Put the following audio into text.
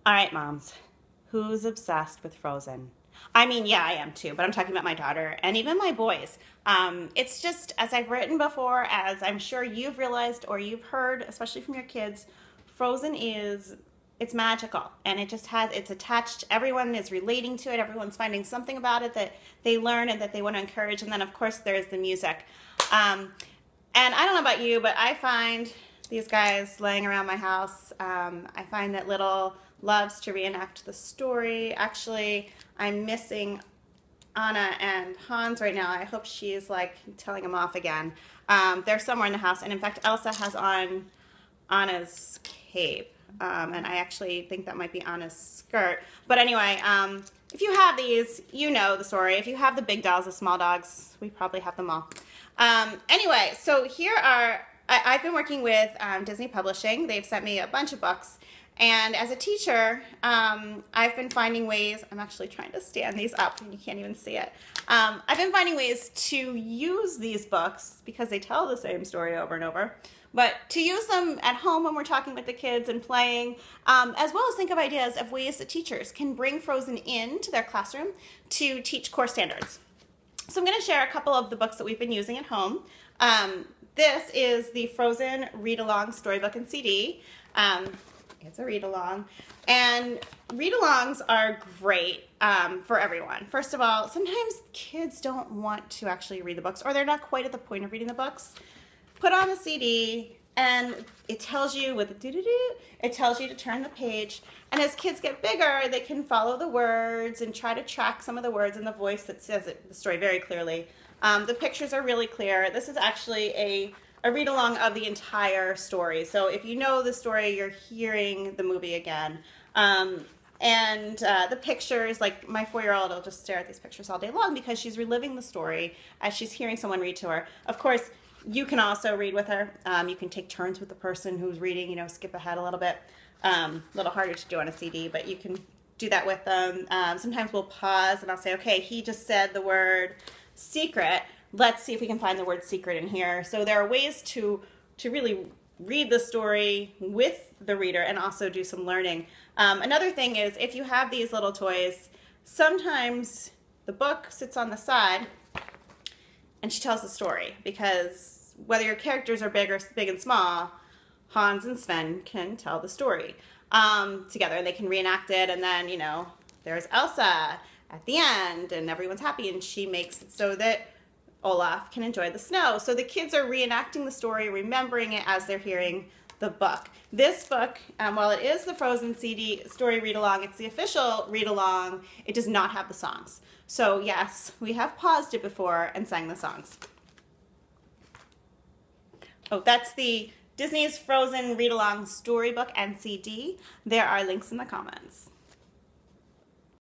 All right, moms, who's obsessed with Frozen? I mean, yeah, I am too, but I'm talking about my daughter and even my boys. It's just, as I've written before, as I'm sure you've realized or you've heard, especially from your kids, Frozen is, it's magical and it just has, it's attached, everyone is relating to it, everyone's finding something about it that they learn and that they want to encourage. And then, of course, there's the music. Um, and I don't know about you, but I find these guys laying around my house. I find that Little loves to reenact the story. Actually, I'm missing Anna and Hans right now. I hope she's like telling them off again. They're somewhere in the house. And in fact, Elsa has on Anna's cape. And I actually think that might be Anna's skirt. But anyway, if you have these, you know the story. If you have the big dolls, the small dogs, we probably have them all. Anyway, so here are, I've been working with Disney Publishing. They've sent me a bunch of books. And as a teacher, I've been finding ways, I'm actually trying to stand these up and you can't even see it. I've been finding ways to use these books because they tell the same story over and over, but to use them at home when we're talking with the kids and playing, as well as think of ideas of ways that teachers can bring Frozen into their classroom to teach core standards. So I'm going to share a couple of the books that we've been using at home. This is the Frozen Read-Along Storybook and CD. It's a read-along, and read-alongs are great for everyone. First of all, sometimes kids don't want to actually read the books, or they're not quite at the point of reading the books. Put on a CD, and it tells you with a doo-doo-doo, it tells you to turn the page, and as kids get bigger, they can follow the words and try to track some of the words in the voice that says it, the story very clearly. The pictures are really clear. This is actually a read-along of the entire story. So if you know the story, you're hearing the movie again. The pictures, like my 4-year-old will just stare at these pictures all day long because she's reliving the story as she's hearing someone read to her. Of course, you can also read with her. You can take turns with the person who's reading, you know, skip ahead a little bit. A little harder to do on a CD, but you can do that with them. Sometimes we'll pause and I'll say, okay, he just said the word secret. Let's see if we can find the word secret in here. So there are ways to really read the story with the reader and also do some learning. Another thing is if you have these little toys, sometimes the book sits on the side and she tells the story because whether your characters are big and small, Hans and Sven can tell the story together. They can reenact it, and then, you know, there's Elsa at the end and everyone's happy and she makes it so that Olaf can enjoy the snow. So the kids are reenacting the story, remembering it as they're hearing the book. This book, while it is the Frozen CD story read-along, it's the official read-along. It does not have the songs. So yes, we have paused it before and sang the songs. Oh, that's the Disney's Frozen read-along storybook and CD. There are links in the comments.